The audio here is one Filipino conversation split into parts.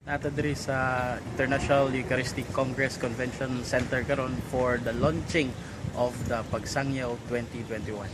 Nato diri sa International Eucharistic Congress Convention Center karon for the launching of the Pagsangyaw 2021.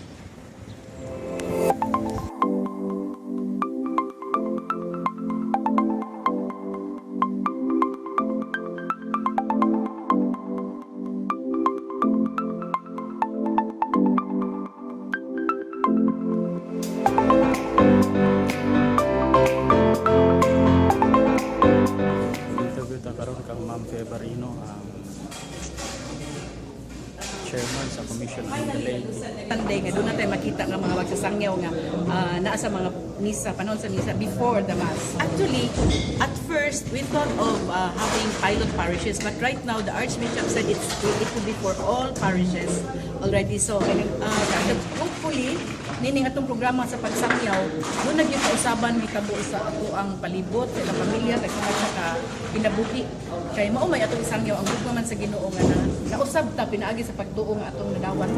Karon kang Ma'am Febarino ang chairman sa Commission on the Lay. Sunday nga doon natin makita nga mga magsasangyaw nga naa sa mga misa, panahon sa misa before the mass. Actually, at first we thought of having pilot parishes, but right now the Archbishop said it will be for all parishes already. So hopefully nining atong programa sa pagsangyaw, doon na gyud kausaban may tabo sa ato ang palibot sa pamilya kay sa kinabuhi. Kay mao may atong sangyaw ang gugma man sa Ginoo nga nausab ta pinaagi sa pagtuo nga atong nadawat.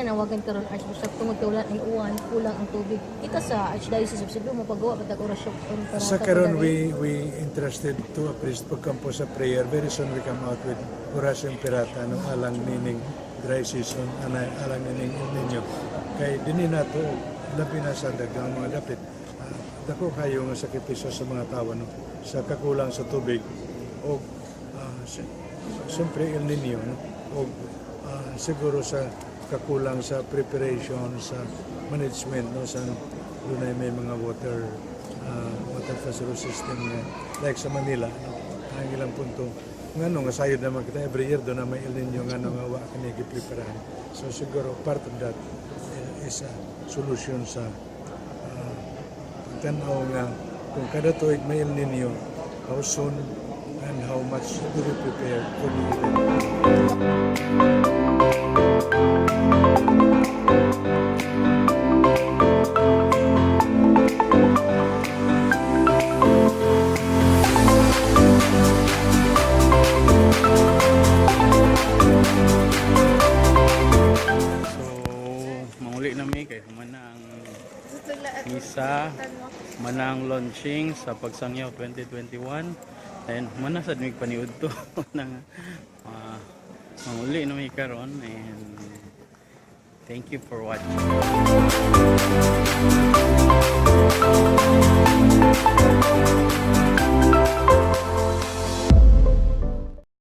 Nawagan karon Archbishop tungod kay wala ning uwan, kulang ang tubig. Kita sa Archdiocese of Cebu mapagawa pag orasyon para sa karon we interested to a priest pagkampo sa prayer. Very soon we come out with orasyon pirata no alang meaning dry season alang meaning El Niño. Kay dinhi nato labi na sa daghang mga dapit. Dako kayo nga sakripisyo sa mga tawo no sa kakulang sa tubig o siyempre El Niño no o siguro sa kakulang sa preparation sa management no sa dunay may mga water facility system like sa Manila no? Ang ilang punto ngano nga sayod naman kita every year do na may El Niño ngano nga wa kini gipreparahan so siguro part of that is a solution sa tan-aw nga kung kada tuig may El Niño how soon and how much do we prepare for the event. Kay manang misa, manang launching sa Pagsangyaw 2021 and mana sad mig paniud to nang manguli na may karon and thank you for watching.